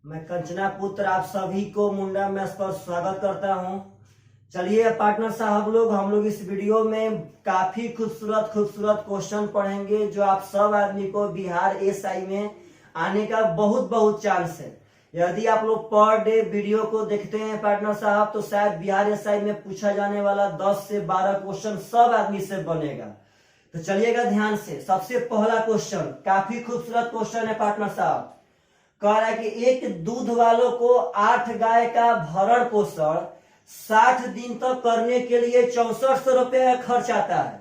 मैं कंचना पुत्र आप सभी को मुंडा मैथ्स पर स्वागत करता हूं। चलिए पार्टनर साहब हम लोग इस वीडियो में काफी खूबसूरत खूबसूरत क्वेश्चन पढ़ेंगे जो आप सब आदमी को बिहार एसआई में आने का बहुत बहुत चांस है। यदि आप लोग पर डे वीडियो को देखते हैं पार्टनर साहब तो शायद बिहार एसआई में पूछा जाने वाला 10 से 12 क्वेश्चन सब आदमी से बनेगा। तो चलिएगा ध्यान से। सबसे पहला क्वेश्चन काफी खूबसूरत क्वेश्चन है पार्टनर साहब। कह रहा है कि एक दूध वालों को 8 गाय का भरण पोषण 60 दिन तक करने के लिए 6400 रुपये का खर्च आता है।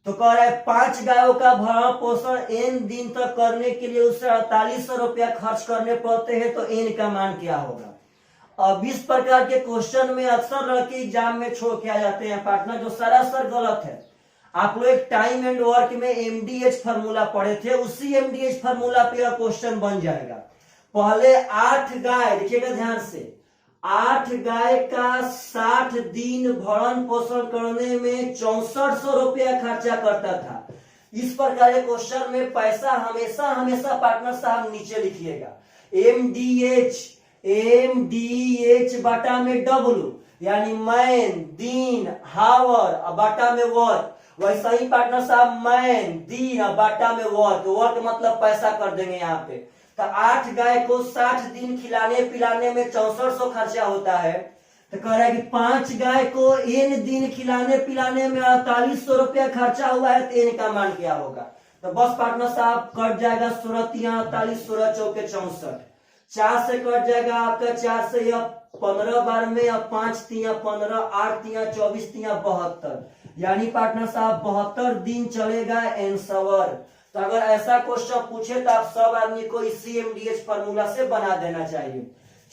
तो कह रहा है 5 गायों का भरण पोषण n दिन तक करने के लिए उसे 4800 रुपया खर्च करने पड़ते हैं। तो n का मान क्या होगा। अब इस प्रकार के क्वेश्चन में अक्सर लड़के एग्जाम में छोड़ के आ जाते हैं पार्टनर, जो सरासर गलत है। आप लोग एक टाइम एंड वर्क में MDH फार्मूला पढ़े थे, उसी MDH फार्मूला पे क्वेश्चन बन जाएगा। पहले 8 गाय, देखिएगा ध्यान से, 8 गाय का 60 दिन भरण पोषण करने में 6400 रुपया खर्चा करता था। इस प्रकार के क्वेश्चन में पैसा हमेशा हमेशा पार्टनर साहब नीचे लिखिएगा। MDH बटा में W यानी मैन, दिन, हावर बटा में वर्क। वैसा ही पार्टनर साहब मैन, दिन बटा में वर्क, वर्क मतलब पैसा कर देंगे यहाँ पे। तो 8 गाय को 60 दिन खिलाने पिलाने में 6400 खर्चा होता है। तो कह रहा है कि 5 गाय को n दिन खिलाने पिलाने में 4800 रुपया खर्चा हुआ है। तो n का मान क्या होगा। तो बस पार्टनर साहब कट जाएगा 16 तिया 48, 16 चौके 64, 4 से कट जाएगा आपका, 4 से यह 15 बार में, अब 5 तिया 15, 8 तिया 24 तिया 72, यानी पार्टनर साहब 72 दिन चलेगा आंसर। तो अगर ऐसा क्वेश्चन पूछे तो आप सब आदमी को इसी MDH फार्मूला से बना देना चाहिए।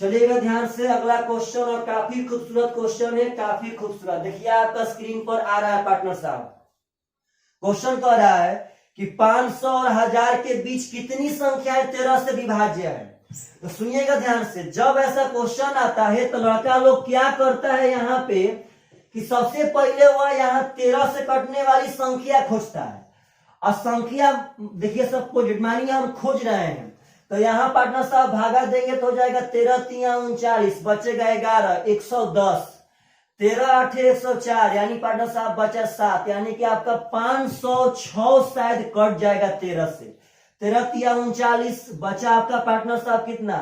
चलिएगा ध्यान से। अगला क्वेश्चन और काफी खूबसूरत क्वेश्चन है, काफी खूबसूरत। देखिए आपका स्क्रीन पर आ रहा है पार्टनर साहब। क्वेश्चन कह रहा है कि 500 और 1000 के बीच कितनी संख्याएं 13 से विभाज्य है। तो सुनिएगा ध्यान से। जब ऐसा क्वेश्चन आता है तो लड़का लोग क्या करता है यहाँ पे कि सबसे पहले वह यहाँ 13 से कटने वाली संख्या खोजता है। और संख्या देखिए सब मानिए हम खोज रहे हैं तो यहाँ पार्टनर साहब भागा देंगे तो हो जाएगा 13 तिया 39, बचेगा 11, 110, 13 8 104, यानी पार्टनर साहब बचा 7, यानी कि आपका 506 शायद कट जाएगा 13 से। 13 तिया 39 बचा आपका पार्टनर साहब कितना,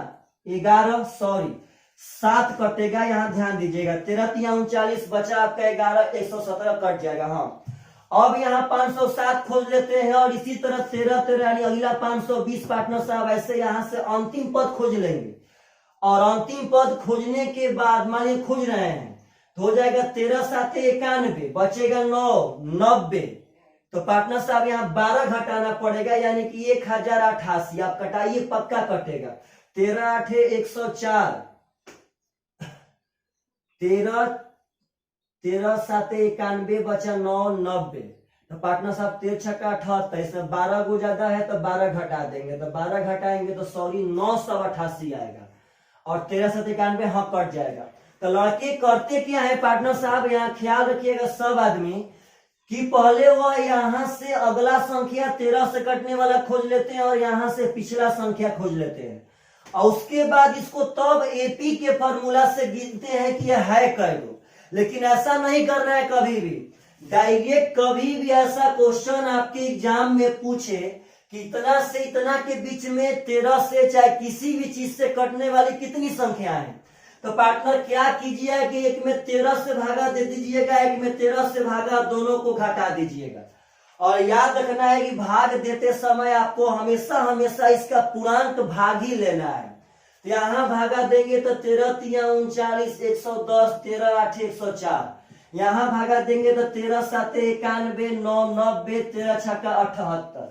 11, सॉरी 7 कटेगा, यहाँ ध्यान दीजिएगा। 13 तिया 39 बचा आपका 11, 117 कट जाएगा। हाँ, अब यहाँ 507 खोज लेते हैं और इसी तरह 13 13 यानी अगला 520 पार्टनर साहब ऐसे यहाँ से अंतिम पद खोज लेंगे। और अंतिम पद खोजने के बाद मानिए खोज रहे हैं तो हो जाएगा 13 7 91, बचेगा 9 90। तो पार्टनर साहब यहाँ 12 घटाना पड़ेगा, यानी कि 1088। आप कटाइए, पक्का कटेगा। 13 8 104, 13 7 91 बचा 9 90। तो पार्टनर साहब 13 छक्का 78, इसमें 12 को ज्यादा है तो 12 घटा देंगे, तो 12 घटाएंगे तो सॉरी 988 आएगा और 13 7 91 हाँ कट जाएगा। तो लड़के करते क्या है पार्टनर साहब, यहाँ ख्याल रखिएगा सब आदमी कि पहले वह यहाँ से अगला संख्या 13 से कटने वाला खोज लेते हैं और यहाँ से पिछला संख्या खोज लेते हैं और उसके बाद इसको तब AP के फॉर्मूला से गिनते हैं कि यह है कैगो। लेकिन ऐसा नहीं करना है कभी भी डायरेक्ट। कभी भी ऐसा क्वेश्चन आपके एग्जाम में पूछे कि इतना से इतना के बीच में 13 से चाहे किसी भी चीज से कटने वाली कितनी संख्या है, तो पार्टनर क्या कीजिएगा कि एक में 13 से भागा दे दीजिएगा, एक में 13 से भागा, दोनों को घटा दीजिएगा। और याद रखना है कि भाग देते समय आपको हमेशा हमेशा इसका पूर्णांक भाग ही लेना है। तो यहाँ भागा देंगे तो 13 तिया 39 110, 13 8 104, यहाँ भागा देंगे तो 13 7 91 9 90, 13 छक्का 78।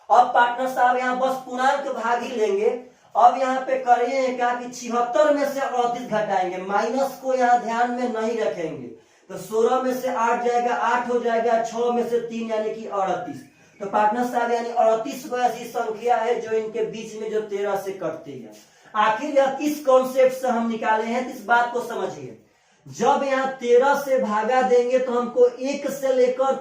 अब पार्टनर साहब यहाँ बस पूर्णांक भाग ही लेंगे। अब यहाँ पे करिए क्या कि 76 में से 38 घटाएंगे, माइनस को यहाँ ध्यान में नहीं रखेंगे। तो 16 में से 8 जाएगा, 8 हो जाएगा, 6 में से 3 यानी कि 38। तो पार्टनर साहब यानी 38 को ऐसी संख्या है जो इनके बीच में जो 13 से कटती है। आखिर यह किस कॉन्सेप्ट से हम निकाले हैं, इस बात को समझिए। जब यहाँ 13 से भागा देंगे तो हमको 1 से लेकर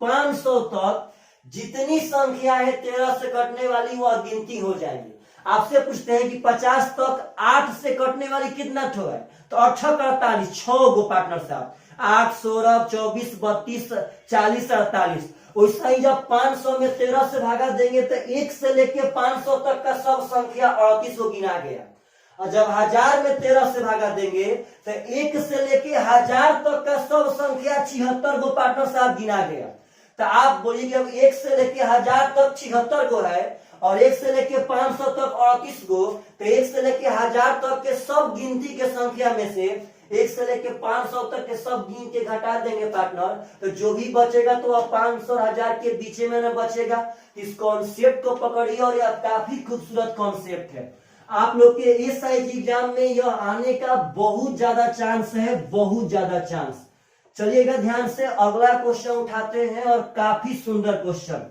500 तक जितनी संख्या है 13 से कटने वाली वह गिनती हो जाएगी। आपसे पूछते हैं कि 50 तक 8 से कटने वाली कितना ठो है, तो 8 48, 6 गो पार्टनर साहब, 8 16 24 32 40 48। वैसा ही जब 500 में 13 से भागा देंगे तो 1 से लेके 500 तक का सब संख्या 38 को गिना गया। और जब 1000 में 13 से भागा देंगे तो 1 से लेके 1000 तक का सब संख्या 76 गो पार्टनर साहब गिना गया। तो आप बोलिए कि अब 1 से लेके 1000 तक 76 गो है और 1 से लेके 500 तक 38 गो, तो 1 से लेके 1000 तक के सब गिनती के संख्या में से 1 से लेके 500 तक के सब गिन के घटा देंगे पार्टनर, तो जो भी बचेगा तो अब 500 और 1000 के बीच में न बचेगा। इस कॉन्सेप्ट को पकड़िए और यह काफी खूबसूरत कॉन्सेप्ट है। आप लोग के इस साइज एग्जाम में यह आने का बहुत ज्यादा चांस है, बहुत ज्यादा चांस। चलिएगा ध्यान से, अगला क्वेश्चन उठाते हैं और काफी सुंदर क्वेश्चन।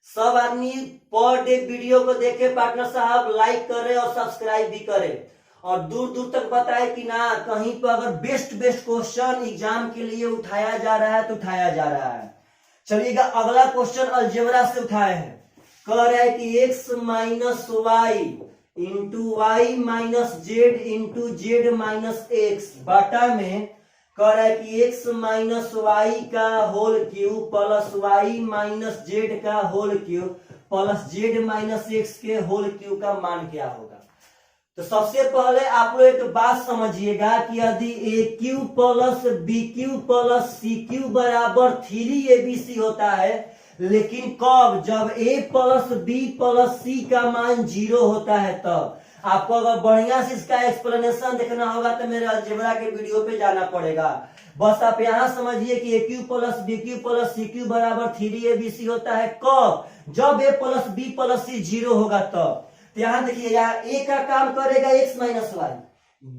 सब आदमी पर डे वीडियो को देखे पार्टनर साहब, लाइक करे और सब्सक्राइब भी करे और दूर दूर तक बताए कि ना कहीं पर अगर बेस्ट क्वेश्चन एग्जाम के लिए उठाया जा रहा है तो उठाया जा रहा है। चलिएगा अगला क्वेश्चन अलजेब्रा से उठाए हैं। कह रहा है कि x minus Y into Y minus Z into Z minus X बाटा में कह रहा है कि x माइनस वाई का whole cube plus Y minus Z का whole cube plus Z minus X के होल क्यूब का मान क्या होगा। तो सबसे पहले आप लोग एक बात समझिएगा कि यदि A cube plus B cube plus C cube बराबर 3abc होता है, लेकिन कब, जब a plus B plus C का मान 0 होता है तब। आपको अगर बढ़िया से इसका एक्सप्लेनेशन देखना होगा तो मेरे अलजेब्रा के वीडियो पे जाना पड़ेगा। बस आप यहाँ समझिए कि a cube plus B cube plus C cube बराबर 3abc होता है कब, जब a plus B plus C 0 होगा तब। तो यहाँ देखिए, यहाँ a का काम करेगा x माइनस वाई,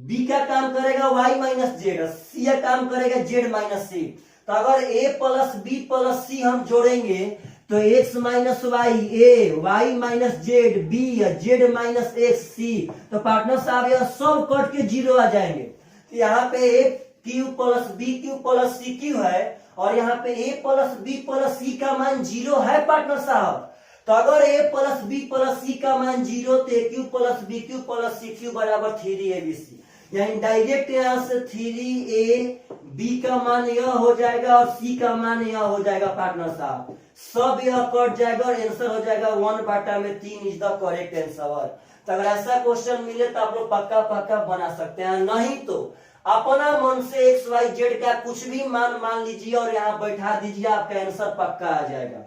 b का काम करेगा y माइनस जेड, c का काम करेगा z माइनस सी। तो अगर a plus B plus C हम जोड़ेंगे तो x minus Y a, y minus Z b, z minus X C, तो पार्टनर साहब यह सब कट के 0 आ जाएंगे। तो यहाँ पे a cube plus B cube plus C cube है और यहाँ पे a plus B plus C का मान 0 है पार्टनर साहब। तो अगर a plus B plus C का मान 0 तो a cube plus B cube plus C cube बराबर 3abc, यानी डायरेक्ट यहाँ से 3ab का मान यह हो जाएगा और c का मान यह हो जाएगा पार्टनर साहब। सब यह कट जाएगा और आंसर हो जाएगा 1/3 इज द करेक्ट आंसर। तो अगर ऐसा क्वेश्चन मिले तो आप लोग पक्का बना सकते हैं, नहीं तो अपना मन से एक्स वाई जेड का कुछ भी मान लीजिए और यहाँ बैठा दीजिए, आपका आंसर पक्का आ जाएगा।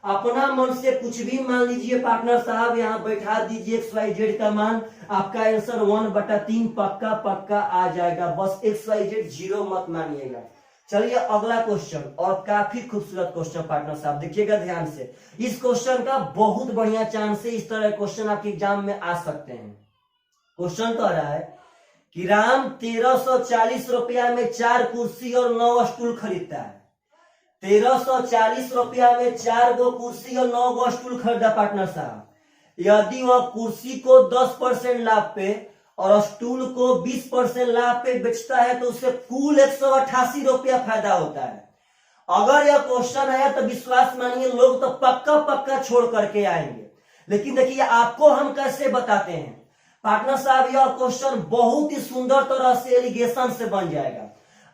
अपना मन से कुछ भी मान लीजिए पार्टनर साहब, यहाँ बैठा दीजिए एक्स वाई जेड का मान, आपका आंसर 1/3 पक्का आ जाएगा। बस एक्स वाई जेड 0 मत मानिएगा। चलिए अगला क्वेश्चन, और काफी खूबसूरत क्वेश्चन पार्टनर साहब, देखिएगा ध्यान से। इस क्वेश्चन का बहुत बढ़िया चांस है, इस तरह क्वेश्चन आपके एग्जाम में आ सकते हैं। क्वेश्चन कह रहा है कि राम 1340 रुपया में 4 कुर्सी और 9 स्टूल खरीदता है। 1340 रुपया में 4 गो कुर्सी और 9 गो स्टूल खरीदा पार्टनर साहब। यदि वह कुर्सी को 10% लाभ पे और स्टूल को 20% लाभ पे बेचता है तो उसे कुल 188 रुपया फायदा होता है। अगर यह क्वेश्चन आया तो विश्वास मानिए लोग तो पक्का छोड़ करके आएंगे, लेकिन देखिए आपको हम कैसे बताते हैं पार्टनर साहब। यह क्वेश्चन बहुत ही सुंदर तरह से एलिगेशन से बन जाएगा।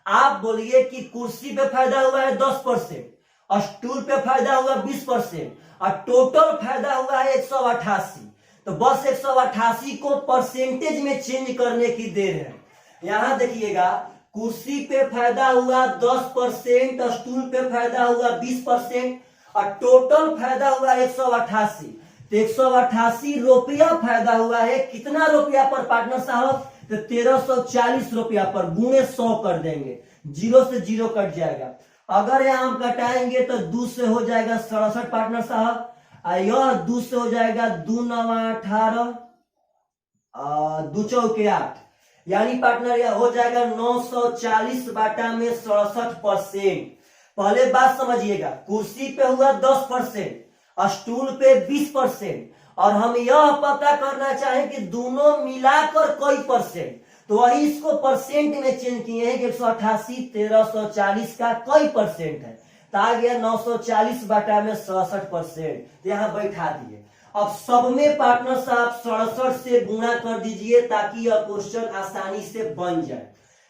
आप बोलिए कि कुर्सी पे फायदा हुआ है 10%, और स्टूल पे फायदा हुआ 20% और टोटल फायदा हुआ है 188। तो बस 188 को परसेंटेज में चेंज करने की देर है। यहां देखिएगा, कुर्सी पे फायदा हुआ 10% और स्टूल पे फायदा हुआ 20% और टोटल फायदा हुआ 188। तो 188 रुपया फायदा हुआ है। कितना रुपया पर पार्टनर साहब? तो 1340 रुपया पर, गुणे 100 कर देंगे, 0 से 0 कट जाएगा। अगर यहां हम घटाएंगे तो 2 से हो जाएगा 67 पार्टनर साहब, यह 2 से हो जाएगा 2 9 18, 2 चौके 8, यानी पार्टनर यह हो जाएगा 940 बाटा में 67%। पहले बात समझिएगा, कुर्सी पे हुआ 10%, स्टूल पे 20%, और हम यह पता करना चाहें कि दोनों मिलाकर कोई परसेंट, तो वही इसको परसेंट में चेंज किए हैं कि 188 1340 का कोई परसेंट है, तो आ गया 940 बाटा में 67%। तो यहां बैठा दिए। अब सब में पार्टनर साहब 67 से गुणा कर दीजिए ताकि यह क्वेश्चन आसानी से बन जाए।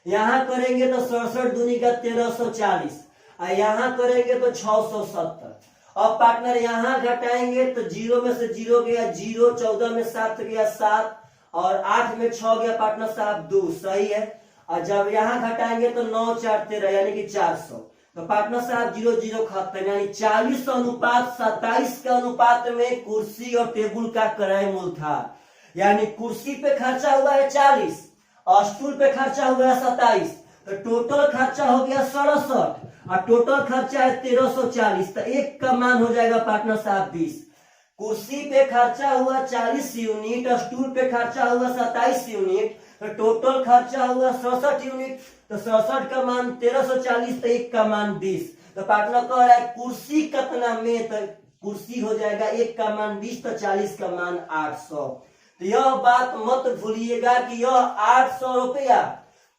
यहां करेंगे तो 67 दूनी का 1340 और यहां करेंगे तो 670। अब पार्टनर यहां घटाएंगे तो 0 में से 0 गया 0, 14 में 7 गया 7 और 8 में 6 गया पार्टनर साहब 2, सही है। और जब यहां घटाएंगे तो 9 4 13 यानी कि 400। तो पार्टनर साहब 0 0 खत्म, यानी 40 अनुपात 27 के अनुपात में कुर्सी और टेबुल का क्रय मूल्य था। यानी कुर्सी पे खर्चा हुआ है 40 और स्टूल पे खर्चा हुआ है 27, तो टोटल खर्चा हो गया 67 और टोटल खर्चा है 1340। तो एक का मान हो जाएगा पार्टनर साहब 20। कुर्सी पे खर्चा हुआ 40 यूनिट और स्टूल पे खर्चा हुआ 27 यूनिट, तो टोटल खर्चा हुआ 67 यूनिट। तो 67 का मान 1340, तो एक का मान 20। तो पार्टनर कह रहा है कुर्सी कितना में, तो कुर्सी हो जाएगा एक का मान 20, तो 40 का मान 800। तो यह बात मत भूलिएगा कि यह 800 रुपया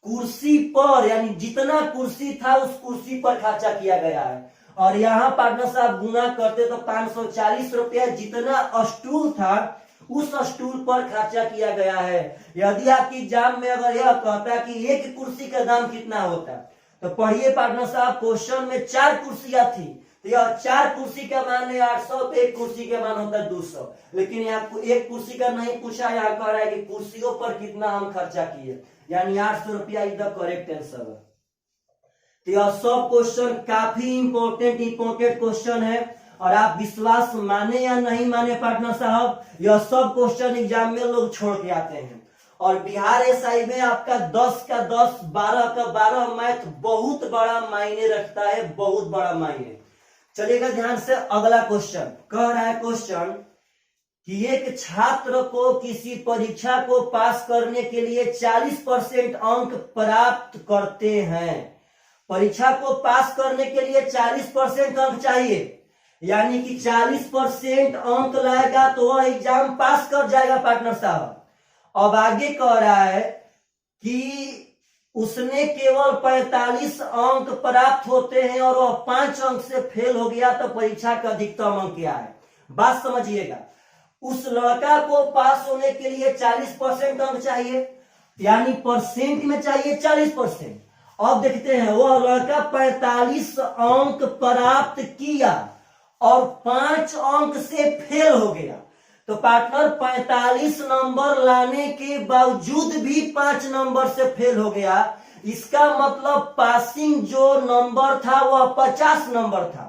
कुर्सी पर, यानी जितना कुर्सी था उस कुर्सी पर खर्चा किया गया है। और यहाँ पार्टनर साहब गुना करते तो 540 रुपया जितना स्टूल था उस स्टूल पर खर्चा किया गया है। यदि आपकी एग्जाम में अगर यह कहता कि एक कुर्सी का दाम कितना होता, तो पढ़िए पार्टनर साहब क्वेश्चन में 4 कुर्सियां थी, तो यह 4 कुर्सी का मान है 800, तो एक कुर्सी का मान होता है 200। लेकिन यहाँ एक कुर्सी का नहीं पूछा, यहाँ कह रहा है कि कुर्सियों पर कितना हम खर्चा किए, यानी 800 रुपया इज द करेक्ट आंसर। तो यह सब क्वेश्चन काफी इंपॉर्टेंट क्वेश्चन है और आप विश्वास माने या नहीं माने पार्टनर साहब, यह सब क्वेश्चन एग्जाम में लोग छोड़ के आते हैं। और बिहार एसआई में आपका 10 का 10, 12 का 12 मैथ बहुत बड़ा मायने रखता है, बहुत बड़ा मायने। चलिएगा ध्यान से, अगला क्वेश्चन कह रहा है क्वेश्चन कि एक छात्र को किसी परीक्षा को पास करने के लिए 40% अंक प्राप्त करते हैं। परीक्षा को पास करने के लिए 40% अंक चाहिए, यानी कि 40% अंक लाएगा तो वह एग्जाम पास कर जाएगा पार्टनर साहब। अब आगे कह रहा है कि उसने केवल 45 अंक प्राप्त होते हैं और वह 5 अंक से फेल हो गया, तो परीक्षा का अधिकतम अंक क्या है? बात समझिएगा, उस लड़का को पास होने के लिए 40% अंक चाहिए, यानी परसेंट में चाहिए 40%। अब देखते हैं, वह लड़का 45 अंक प्राप्त किया और 5 अंक से फेल हो गया। तो पार्टनर 45 नंबर लाने के बावजूद भी 5 नंबर से फेल हो गया। इसका मतलब पासिंग जो नंबर था वह 50 नंबर था,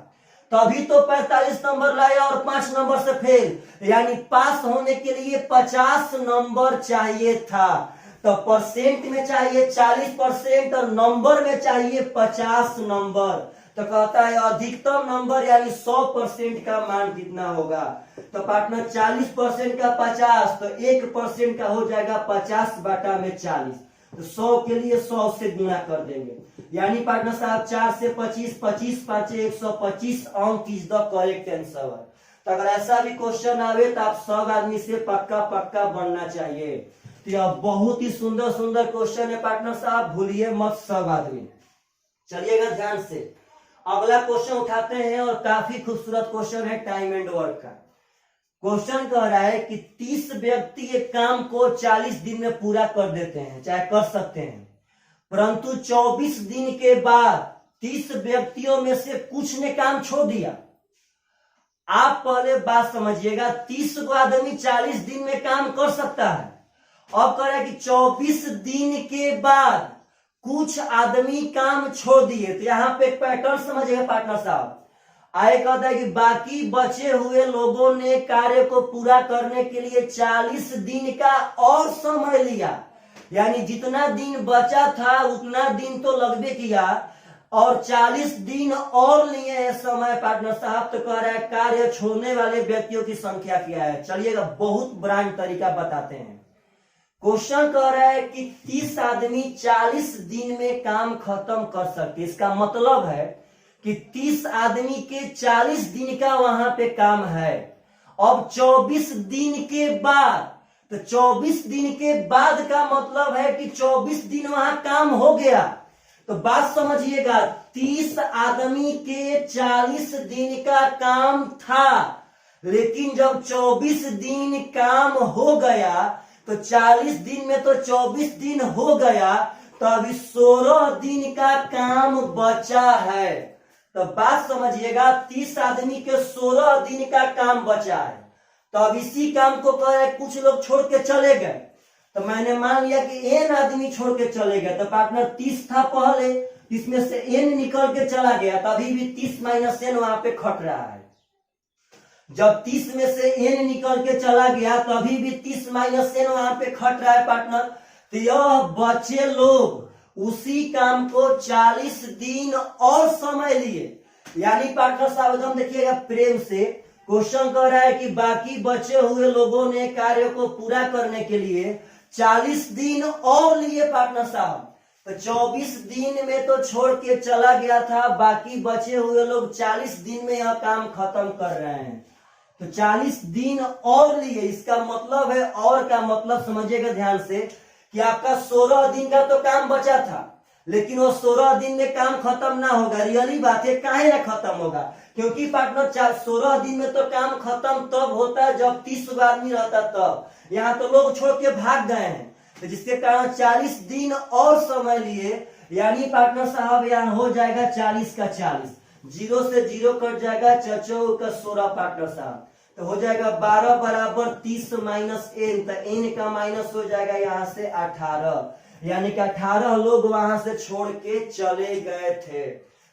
तभी तो 45 नंबर लाया और 5 नंबर से फेल, यानी पास होने के लिए 50 नंबर चाहिए था। तो परसेंट में चाहिए 40% और नंबर में चाहिए 50 नंबर। तो कहता है अधिकतम नंबर यानी 100% का मान कितना होगा? तो पार्टनर 40% का 50, तो 1% का हो जाएगा 50 बटा में 40। तो 100 के लिए 100 से गुणा कर देंगे, यानी पार्टनर साहब 4 से 25, 25 5 125 अंक इज द करेक्ट आंसर। तो अगर ऐसा भी क्वेश्चन आवे तो आप सब आदमी से पक्का बनना चाहिए। तो यह बहुत ही सुंदर क्वेश्चन है पार्टनर साहब, भूलिए मत सब आदमी। चलिएगा ध्यान से, अगला क्वेश्चन उठाते हैं और काफी खूबसूरत क्वेश्चन है टाइम एंड वर्क का। क्वेश्चन कह रहा है कि 30 व्यक्ति एक काम को 40 दिन में पूरा कर देते हैं, चाहे कर सकते हैं, परंतु 24 दिन के बाद 30 व्यक्तियों में से कुछ ने काम छोड़ दिया। आप पहले बात समझिएगा, 30 को आदमी 40 दिन में काम कर सकता है। अब कह रहा है कि 24 दिन के बाद कुछ आदमी काम छोड़ दिए। तो यहाँ पे एक पैटर्न समझिएगा पार्टनर साहब। आगे कहता है कि बाकी बचे हुए लोगों ने कार्य को पूरा करने के लिए 40 दिन का और समय लिया, यानी जितना दिन बचा था उतना दिन तो लगभग किया और 40 दिन और लिए हैं समय पार्टनर साहब। तो कह रहा है कार्य छोड़ने वाले व्यक्तियों की संख्या क्या है? चलिएगा बहुत ब्रांड तरीका बताते हैं। क्वेश्चन कह रहा है कि 30 आदमी 40 दिन में काम खत्म कर सकते। इसका मतलब है कि 30 आदमी के 40 दिन का वहां पे काम है। अब 24 दिन के बाद, तो 24 दिन के बाद का मतलब है कि 24 दिन वहां काम हो गया। तो बात समझिएगा, 30 आदमी के 40 दिन का काम था, लेकिन जब 24 दिन काम हो गया तो 40 दिन में तो 24 दिन हो गया, तो अभी 16 दिन का काम बचा है। तो बात समझिएगा, 30 आदमी के 16 दिन का काम बचा है। तो अब इसी काम को कह रहे कुछ लोग छोड़ के चले गए, तो मैंने मान लिया कि एन आदमी छोड़ के चले गए, तो पार्टनर 30 था पहले, इसमें से एन निकल के चला गया, तभी भी 30 माइनस एन वहां पे खट रहा है। जब 30 में से एन निकल के चला गया तभी भी 30 माइनस एन वहां पे खट रहा है पार्टनर। तो यह बचे लोग उसी काम को 40 दिन और समय लिए, यानी पार्टनर साहब एकदम देखिएगा प्रेम से, क्वेश्चन कह रहा है कि बाकी बचे हुए लोगों ने कार्य को पूरा करने के लिए 40 दिन और लिए पार्टनर साहब। तो 24 दिन में तो छोड़ के चला गया था, बाकी बचे हुए लोग 40 दिन में यह काम खत्म कर रहे हैं। तो 40 दिन और लिए, इसका मतलब है, और का मतलब समझिएगा ध्यान से, कि आपका 16 दिन का तो काम बचा था, लेकिन वो 16 दिन में काम खत्म ना होगा। रियली बात है, काहे ना खत्म होगा? क्योंकि पार्टनर 16 दिन में तो काम खत्म तब होता है जब 30 आदमी रहता तब। यहाँ तो लोग छोड़ के भाग गए हैं, तो जिसके कारण 40 दिन और समय लिए, यानी पार्टनर साहब यहाँ हो जाएगा 40 का 40, 0 से 0 कट जाएगा, 4 का 16 पार्टनर साहब, तो हो जाएगा 12 बराबर 30 माइनस एन, तो एन का माइनस हो जाएगा यहाँ से 18, यानी कि 18 लोग वहां से छोड़ के चले गए थे।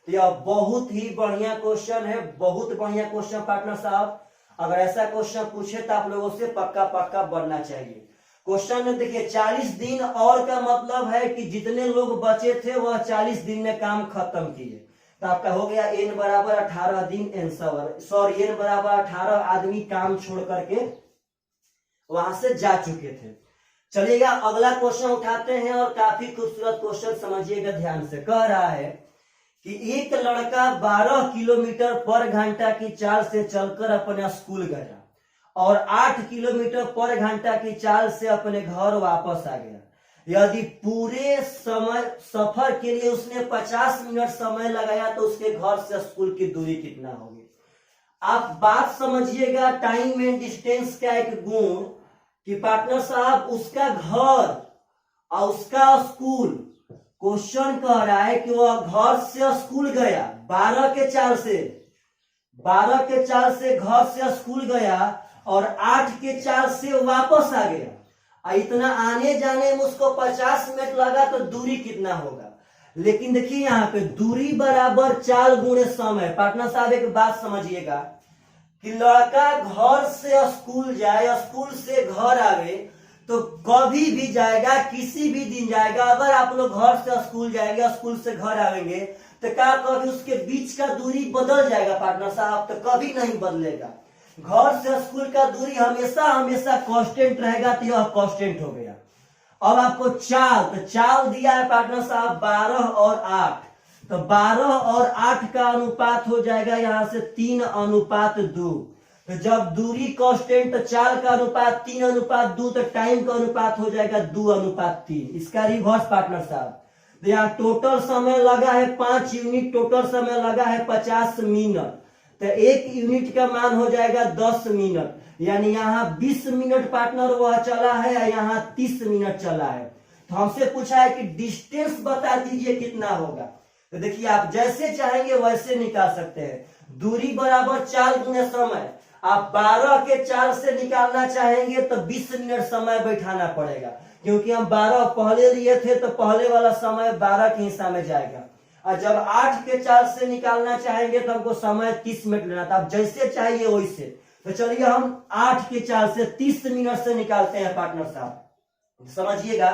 तो यह बहुत ही बढ़िया क्वेश्चन है, बहुत बढ़िया क्वेश्चन पार्टनर साहब। अगर ऐसा क्वेश्चन पूछे तो आप लोगों से पक्का पक्का बनना चाहिए। क्वेश्चन में देखिए 40 दिन और का मतलब है कि जितने लोग बचे थे वह 40 दिन में काम खत्म किए। तो आपका हो गया एन बराबर 18 दिन, एन एन बराबर 18 आदमी काम छोड़ करके वहां से जा चुके थे। चलिएगा अगला क्वेश्चन उठाते हैं, और काफी खूबसूरत क्वेश्चन समझिएगा ध्यान से। कह रहा है कि एक लड़का 12 किलोमीटर पर घंटा की चाल से चलकर अपने स्कूल गया और 8 किलोमीटर पर घंटा की चाल से अपने घर वापस आ गया। यदि पूरे समय सफर के लिए उसने 50 मिनट समय लगाया तो उसके घर से स्कूल की दूरी कितना होगी? आप बात समझिएगा, टाइम एंड डिस्टेंस का एक गुण कि पार्टनर साहब उसका घर और उसका स्कूल, क्वेश्चन कह रहा है कि वह घर से स्कूल गया 12 के चाल से, 12 के चाल से घर से स्कूल गया और 8 के चाल से वापस आ गया। इतना आने जाने में उसको 50 मिनट लगा, तो दूरी कितना होगा? लेकिन देखिए यहाँ पे दूरी बराबर चाल गुणे समय। पार्टनर साहब एक बात समझिएगा कि लड़का घर से स्कूल जाए, स्कूल से घर आवे, तो कभी भी जाएगा, किसी भी दिन जाएगा। अगर आप लोग घर से स्कूल जाएंगे, स्कूल से घर आएंगे, तो क्या कभी उसके बीच का दूरी बदल जाएगा पार्टनर साहब? तो कभी नहीं बदलेगा। घर से स्कूल का दूरी हमेशा हमेशा कांस्टेंट रहेगा, तो यह कांस्टेंट हो गया। अब आपको चाल, तो चाल दिया है पार्टनर साहब 12 और 8, तो 12 और 8 का अनुपात हो जाएगा यहाँ से 3:2। तो जब दूरी कांस्टेंट, तो चाल का अनुपात 3:2, तो टाइम का अनुपात हो जाएगा 2:3। इसका रिवर्स पार्टनर साहब। तो यहाँ टोटल समय लगा है 5 यूनिट, टोटल समय लगा है 50 मिनट, तो 1 यूनिट का मान हो जाएगा 10 मिनट, यानी यहाँ 20 मिनट पार्टनर वह चला है, यहाँ 30 मिनट चला है। तो हमसे पूछा है कि डिस्टेंस बता दीजिए कितना होगा। तो देखिए आप जैसे चाहेंगे वैसे निकाल सकते हैं। दूरी बराबर चाल गुणे समय। आप 12 के चाल से निकालना चाहेंगे तो 20 मिनट समय बैठाना पड़ेगा, क्योंकि हम 12 पहले लिए थे, तो पहले वाला समय 12 के हिस्सा में जाएगा। और जब 8 के चाल से निकालना चाहेंगे तो हमको समय 30 मिनट लेना था। आप जैसे चाहिए वैसे। तो चलिए हम 8 के चाल से 30 मिनट से निकालते हैं पार्टनर साहब। समझिएगा,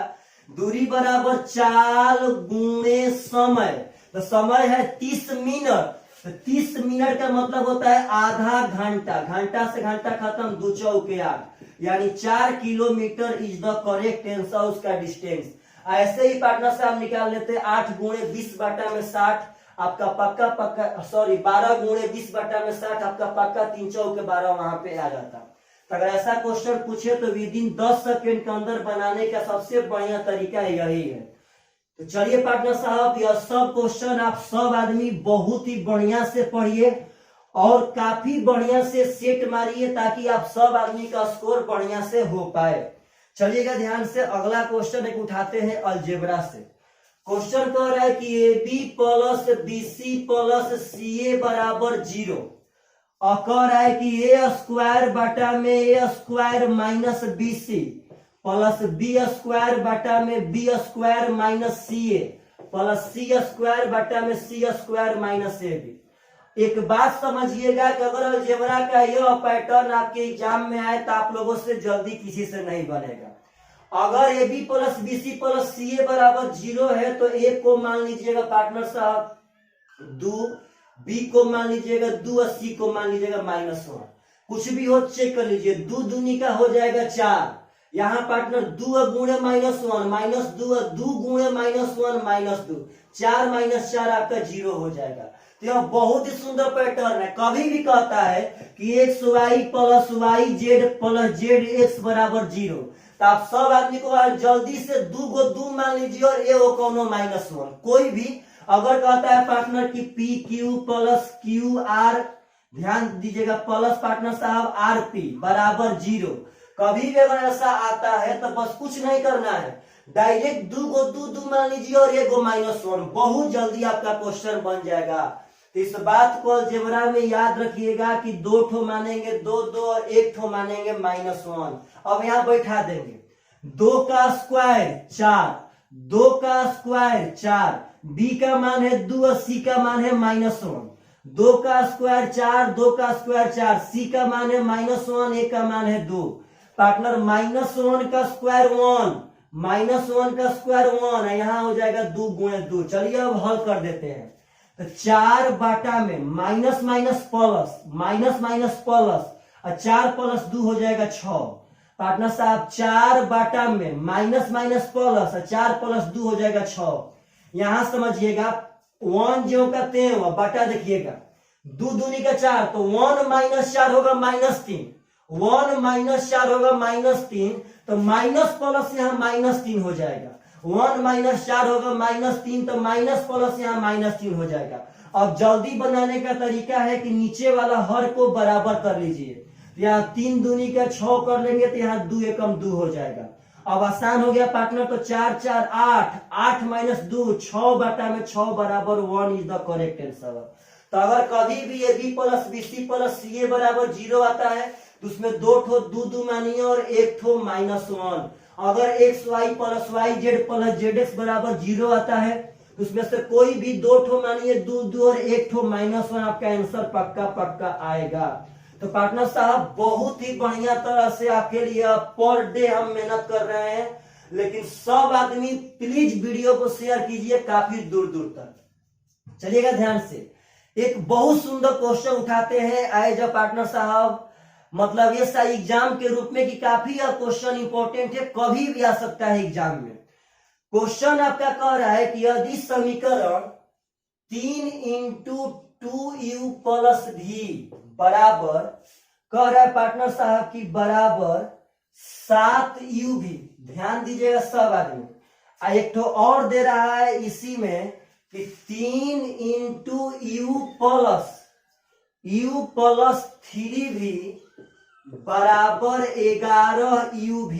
दूरी बराबर चाल गुणे समय, तो समय है 30 मिनट, तो 30 मिनट का मतलब होता है आधा घंटा। घंटा से घंटा खत्म, 2 चौके 8, यानी 4 kilometre is the correct answer उसका डिस्टेंस। ऐसे ही पार्टनर से हम निकाल लेते हैं 8 गुणे 20 बटा में 60, आपका पक्का 12 गुणे 20 बटा में 60, आपका पक्का 3 चौके 12 वहां पे आ जाता। तो अगर ऐसा क्वेश्चन पूछे तो विद इन 10 सेकेंड के अंदर बनाने का सबसे बढ़िया तरीका यही है। तो चलिए पार्टनर साहब, यह सब क्वेश्चन आप सब आदमी बहुत ही बढ़िया से पढ़िए और काफी बढ़िया से सेट मारिए ताकि आप सब आदमी का स्कोर बढ़िया से हो पाए। चलिएगा ध्यान से, अगला क्वेश्चन एक उठाते हैं अलजेब्रा से। क्वेश्चन कह रहा है कि A B plus B C plus C A बराबर 0 और कह रहा है कि ए स्क्वायर बटा में A square minus B C plus B square बटा में B square minus C A plus C square बटा में C square minus A B. एक बात समझिएगा कि अगर अलजेब्रा का यह पैटर्न आपके एग्जाम में आए तो आप लोगों से जल्दी किसी से नहीं बनेगा। अगर A B plus B C plus C A बराबर 0 है तो ए को मान लीजिएगा पार्टनर साहब 2, बी को मान लीजिएगा 2 और सी को मान लीजिएगा -1। कुछ भी हो चेक कर लीजिए, 2 दूनी का हो जाएगा 4, यहाँ पार्टनर 2 गुणे -1 -2 और 2 गुणे -1 -2, 4 - 4 आपका 0 हो जाएगा। तो यह बहुत ही सुंदर पैटर्न है। कभी भी कहता है कि X Y plus Y Z plus Z X बराबर 0, तो आप सब आदमी को जल्दी से 2 को 2 मान लीजिए और ए वो कोनो -1। कोई भी अगर कहता है पार्टनर की P Q plus Q R, ध्यान दीजिएगा प्लस पार्टनर साहब आर पी बराबर 0, कभी भी अगर ऐसा आता है तो बस कुछ नहीं करना है, डायरेक्ट 2 को 2 मान लीजिए और ए को -1, बहुत जल्दी आपका क्वेश्चन बन जाएगा। तो इस बात को अलजेब्रा में याद रखिएगा कि 2 ठो मानेंगे 2 2 और 1 ठो मानेंगे -1। अब यहाँ बैठा देंगे 2 का स्क्वायर 4, 2 का स्क्वायर 4, बी का मान है 2 और सी का मान है -1, 2 का स्क्वायर 4, 2 का स्क्वायर 4, सी का मान है -1, ए का मान है 2, पार्टनर -1 का स्क्वायर 1, -1 का स्क्वायर 1 है, यहाँ हो जाएगा 2 गुणे 2। चलिए अब हल कर देते हैं। तो 4 बाटा में माइनस माइनस प्लस और 4 प्लस 2 हो जाएगा 6। पार्टनर साहब 4 बाटा में माइनस माइनस प्लस और 4 प्लस 2 हो जाएगा 6। यहां समझिएगा 1 जो का 13 बाटा देखिएगा 2 दूनी का 4, तो 1 - 4 होगा -3, 1 - 4 होगा -3, तो माइनस प्लस यहाँ -3 हो जाएगा। 1 - 4 होगा -3, तो माइनस प्लस यहाँ -3 हो जाएगा। अब जल्दी बनाने का तरीका है कि नीचे वाला हर को बराबर कर लीजिए। यहाँ 3 दूनी का 6 कर लेंगे तो यहाँ 2 एकम 2 हो जाएगा। अब आसान हो गया पार्टनर, तो 4 4 8, 8 - 2, 6 बाटा में 6 बराबर 1 इज द करेक्ट आंसर। तो अगर कभी भी A B plus B C plus C A बराबर 0 आता है तो उसमें 2 ठो 2 मानिए और 1 ठो -1। अगर X Y plus Y Z plus Z X बराबर 0 आता है तो उसमें से कोई भी 2 ठो मानिए 2 2 और 1 ठो -1, आपका आंसर पक्का पक्का आएगा। तो पार्टनर साहब बहुत ही बढ़िया तरह से आपके लिए पर डे हम मेहनत कर रहे हैं, लेकिन सब आदमी प्लीज वीडियो को शेयर कीजिए काफी दूर दूर तक। चलिएगा ध्यान से, एक बहुत सुंदर क्वेश्चन उठाते हैं एज अ पार्टनर साहब, मतलब ये सा एग्जाम के रूप में कि काफी क्वेश्चन इंपॉर्टेंट है, कभी भी आ सकता है एग्जाम में। क्वेश्चन आपका कह रहा है कि यदि समीकरण 3 × 2u प्लस v बराबर, कह रहा है पार्टनर साहब की बराबर 7u v, ध्यान दीजिएगा सब आदमी। एक तो और दे रहा है इसी में कि 3 × u प्लस 3v बराबर 11u v।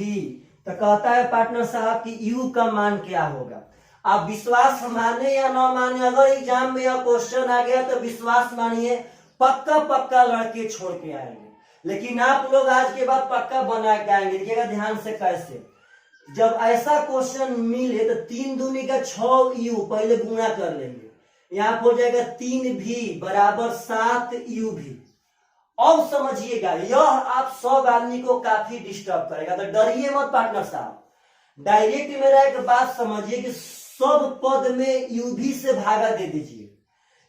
तो कहता है पार्टनर साहब कि u का मान क्या होगा। आप विश्वास माने या ना माने, अगर एग्जाम में यह क्वेश्चन आ गया तो विश्वास मानिए पक्का पक्का लड़के छोड़ के आएंगे, लेकिन आप लोग आज के बाद पक्का बना के आएंगे। देखिएगा ध्यान से कैसे, जब ऐसा क्वेश्चन मिले तो 3 दूनी का 6u पहले गुणा कर लेंगे, यहाँ हो जाएगा 3v बराबर 7u v। अब समझिएगा यह आप सब आदमी को काफी डिस्टर्ब करेगा, तो डरिए मत पार्टनर साहब। डायरेक्ट मेरा एक बात समझिए कि सब पद में uv से भागा दे दीजिए,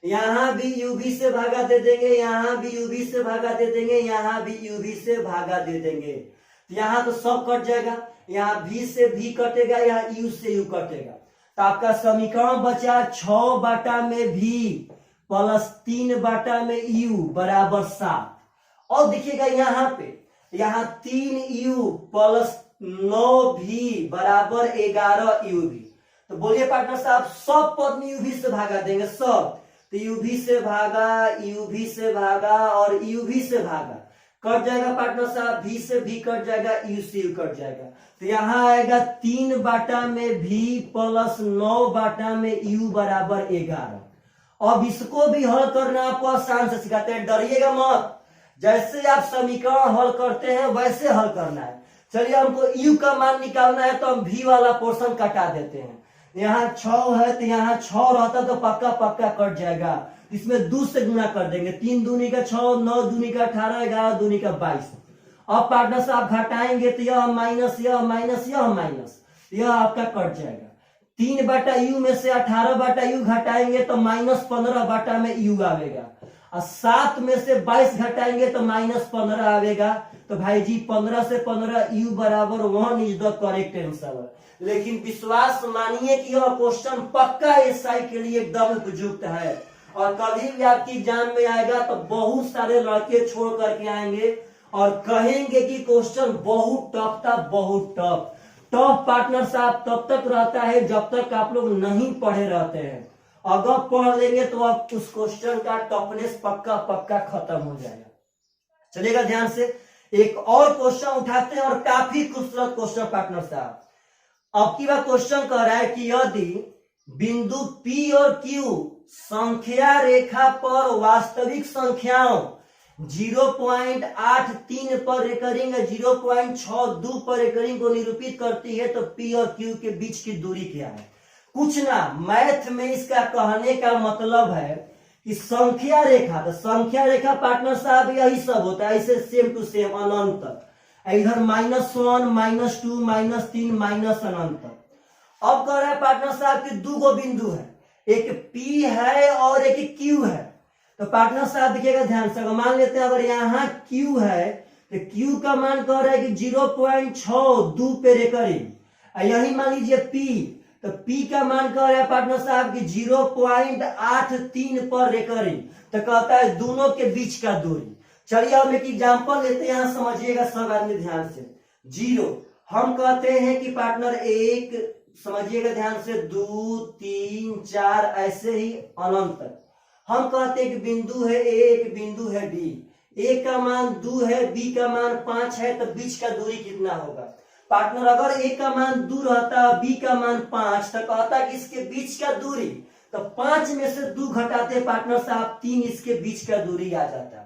यहाँ भी uv से भागा दे देंगे, यहाँ भी uv से भागा दे देंगे, यहाँ भी uv से भागा दे देंगे, यहाँ तो सब कट जाएगा, यहाँ v से v कटेगा, यहाँ u से u कटेगा। तो आपका समीकरण बचा 6 बाटा में v प्लस 3 बाटा में u बराबर 7। और देखिएगा यहाँ पे, यहाँ 3u प्लस 9v बराबर 11u v। तो बोलिए पार्टनर साहब सब पद में uv से भागा देंगे सब, तो यू भी से भागा, यू भी से भागा और यू भी से भागा, कट जाएगा पार्टनर साहब, भी से भी कट जाएगा, यू से यू कट जाएगा। तो यहाँ आएगा 3 बाटा में भी प्लस 9 बाटा में यू बराबर 11। अब इसको भी हल करना आपको आसान से सिखाते हैं, डरिएगा मत। जैसे आप समीकरण हल करते हैं वैसे हल करना है। चलिए हमको यू का मान निकालना है तो हम भी वाला पोर्शन कटा देते हैं। यहाँ 6 है तो यहाँ 6 रहता तो पक्का पक्का कट जाएगा, इसमें 2 से गुना कर देंगे। 3 दूनी का 6, 9 दूनी का 18, 11 दूनी का 22। अब पार्टनर साहब घटाएंगे तो यह माइनस, यह माइनस, यह माइनस, यह आपका कट जाएगा। 3 बाटा यू में से 18 बाटा यू घटाएंगे तो माइनस 15 बाटा में यू आवेगा, और 7 में से 22 घटाएंगे तो माइनस 15 आवेगा। तो भाई जी 15 से 15 यू बराबर 1 इज द करेक्ट आंसर। लेकिन विश्वास मानिए कि यह क्वेश्चन पक्का एसआई के लिए एकदम उपयुक्त है, और कभी भी आपकी एग्जाम में आएगा तो बहुत सारे लड़के छोड़ करके आएंगे और कहेंगे कि क्वेश्चन बहुत टफ था, बहुत टफ। टफ पार्टनर साहब तब तक रहता है जब तक आप लोग नहीं पढ़े रहते हैं। अगर पढ़ लेंगे तो आप उस क्वेश्चन का टफनेस पक्का पक्का खत्म हो जाएगा। चलेगा ध्यान से। एक और क्वेश्चन उठाते हैं और काफी खूबसूरत क्वेश्चन पार्टनर साहब। अब की बार क्वेश्चन कह रहा है कि यदि बिंदु P और Q संख्या रेखा पर वास्तविक संख्याओं 0.83 पर रेकरिंग 0.62 पर रेकरिंग को निरूपित करती है तो P और Q के बीच की दूरी क्या है? कुछ ना, मैथ में इसका कहने का मतलब है कि संख्या रेखा, तो संख्या रेखा पार्टनर साहब यही सब होता है, ऐसे सेम टू सेम अनंत तक, इधर -1, -2, -3, माइनस अनंत तक। अब कह रहा है पार्टनर साहब कि 2 गो बिंदु है, एक P है और एक Q है। तो पार्टनर साहब देखिएगा ध्यान से, मान लेते हैं अगर यहाँ Q है तो Q का मान कह रहा है कि 0.62 पे रेकरिंग, यही मान लीजिए P, तो P का मान कह रहा है पार्टनर साहब कि 0.83 पर रेकरिंग, तो कहता है दोनों के बीच का दूरी। चलिए हम एक एग्जांपल लेते हैं, यहां समझिएगा सब आदमी ध्यान से। 0 हम कहते हैं कि पार्टनर 1, समझिएगा ध्यान से, 2, 3, 4 ऐसे ही अनंत तक। हम कहते हैं कि बिंदु है A, एक बिंदु है B, A का मान 2 है, B का मान 5 है, तो बीच का दूरी कितना होगा? पार्टनर अगर A का मान 2 रहता, B का मान 5, तो कहता कि इसके बीच का दूरी, तो 5 में से 2 घटाते पार्टनर साहब 3, इसके बीच का दूरी आ जाता।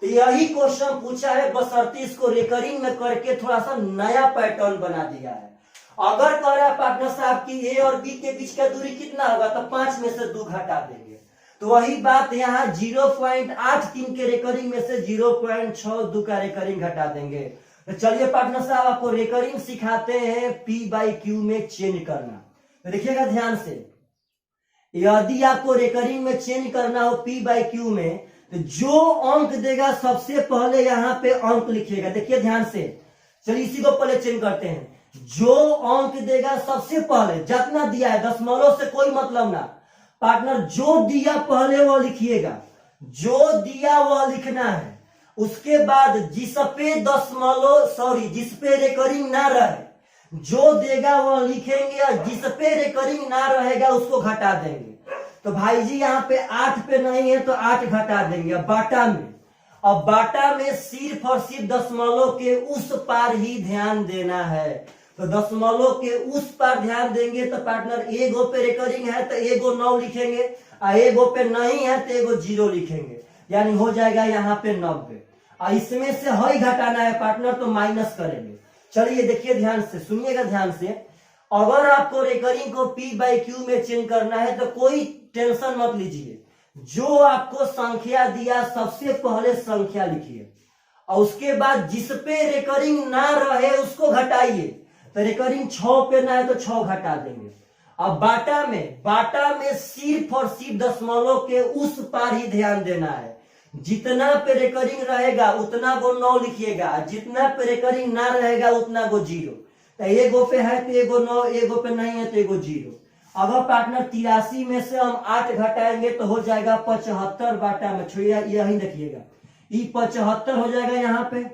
तो यही क्वेश्चन पूछा है, बशर्ते इसको रेकरिंग में करके थोड़ा सा नया पैटर्न बना दिया है। अगर कह रहा है पार्टनर साहब कि A और B के बीच का दूरी कितना होगा, तो 5 में से 2 घटा देंगे। तो वही बात यहाँ 0.83 के रेकरिंग में से 0.62 का रेकरिंग घटा देंगे। तो चलिए पार्टनर साहब आपको रेकरिंग सिखाते हैं P/Q में चेंज करना। तो देखिएगा ध्यान से, यदि आपको रेकरिंग में चेंज करना हो P/Q में, तो जो अंक देगा सबसे पहले यहाँ पे अंक लिखिएगा। देखिए ध्यान से, चलिए इसी को पहले चेंज करते हैं। जो अंक देगा सबसे पहले, जितना दिया है, दशमलव से कोई मतलब ना, पार्टनर जो दिया पहले वो लिखिएगा, जो दिया वह लिखना है। उसके बाद जिसपे रेकरिंग ना रहे, जो देगा वह लिखेंगे, और जिसपे रेकरिंग ना रहेगा उसको घटा देंगे। तो भाई जी यहाँ पे 8 पे नहीं है तो 8 घटा देंगे। बाटा में, अब बाटा में सिर्फ और सिर्फ दशमलव के उस पार ही ध्यान देना है। तो दशमलव के उस पार ध्यान देंगे तो पार्टनर एगो पे रेकरिंग है तो एगो 9 लिखेंगे, और एगो पे नहीं है तो एगो 0 लिखेंगे, यानी हो जाएगा यहाँ पे 90। और इसमें से हई घटाना है पार्टनर तो माइनस करेंगे। चलिए देखिए ध्यान से, सुनिएगा ध्यान से, अगर आपको रेकरिंग को P/Q में चेंज करना है तो कोई टेंशन मत लीजिए। जो आपको संख्या दिया सबसे पहले संख्या लिखिए, और उसके बाद जिसपे रेकरिंग ना रहे उसको घटाइए। तो रेकरिंग 6 पे ना है तो 6 घटा देंगे। अब बाटा में सिर्फ और सिर्फ दशमलव के उस पार ही ध्यान देना है। जितना पे रेकरिंग रहेगा उतना को 9 लिखिएगा, जितना पे रेकरिंग ना रहेगा उतना को 0। तो एगो पे है तो एगो 9, एगो पे नहीं है तो एगो 0। अगर पार्टनर 83 में से हम 8 घटाएंगे तो हो जाएगा 75 बाटा में। छोड़िए यही देखिएगा, ये 75 हो जाएगा यहाँ पे,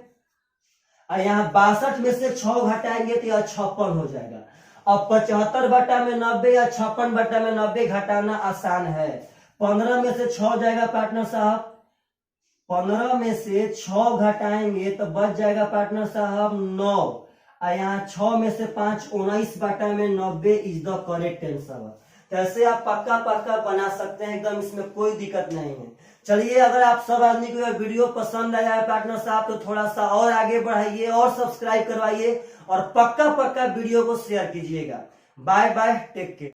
और यहाँ 62 में से 6 घटाएंगे तो यह 56 हो जाएगा। अब 75 बाटा में 90 या 56 बाटा में 90 घटाना आसान है। 15 में से 6 जाएगा पार्टनर साहब, 15 में से 6 घटाएंगे तो बच जाएगा पार्टनर साहब 9, और यहाँ 6 में से 5 19 बटा में 90 इज द करेक्ट आंसर। तो ऐसे आप पक्का पक्का बना सकते हैं, एकदम इसमें कोई दिक्कत नहीं है। चलिए, अगर आप सब आदमी को यह वीडियो पसंद आया है पार्टनर साहब तो थोड़ा सा और आगे बढ़ाइए और सब्सक्राइब करवाइए और पक्का पक्का वीडियो को शेयर कीजिएगा। Bye bye, take care.